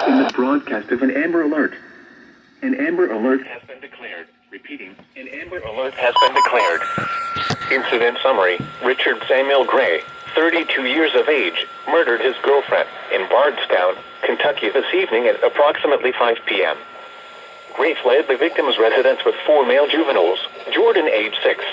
In the broadcast of an Amber Alert. An Amber Alert has been declared. Repeating, an Amber Alert has been declared. Incident summary. Richard Samuel Gray, 32 years of age, murdered his girlfriend in Bardstown, Kentucky this evening at approximately 5 p.m. Gray fled the victim's residence with 4 male juveniles, Jordan age 6,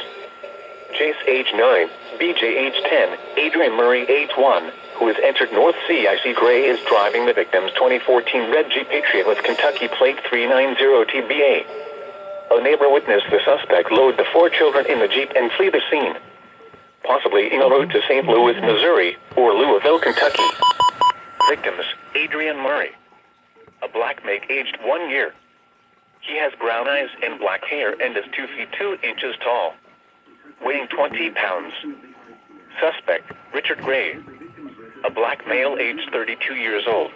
Chase age 9, BJ age 10, Adrian Murray age 1, who has entered North CIC. Gray is driving the victim's 2014 red Jeep Patriot with Kentucky plate 390TBA. A neighbor witnessed the suspect load the 4 children in the Jeep and flee the scene, possibly en route to St. Louis, Missouri, or Louisville, Kentucky. Victims: Adrian Murray, a black male aged 1 year. He has brown eyes and black hair and is 2 feet 2 inches tall, weighing 20 pounds. Suspect: Richard Gray, a black male aged 32 years old.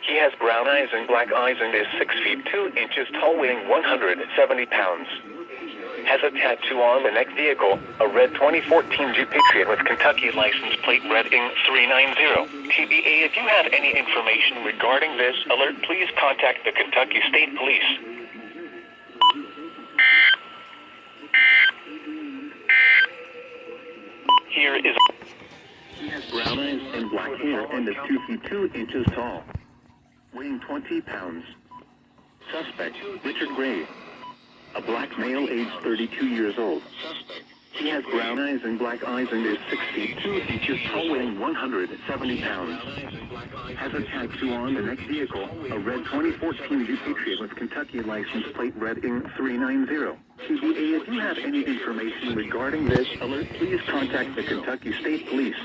He has brown eyes and black eyes and is 6 feet 2 inches tall, weighing 170 pounds. Has a tattoo on the next vehicle, a red 2014 Jeep Patriot with Kentucky license plate red ING 390 TBA. If you have any information regarding this alert, please contact the Kentucky State Police. Here is... He has brown eyes and black hair and is 2 feet 2 inches tall, weighing 20 pounds. Suspect: Richard Gray, a black male aged 32 years old. He has brown eyes and black eyes and is 6 feet 2 inches tall, weighing 170 pounds. Has a tattoo on the next vehicle, a red 2014 Jeep Patriot with Kentucky license plate red ING 390 TBA. If you have any information regarding this alert, please contact the Kentucky State Police.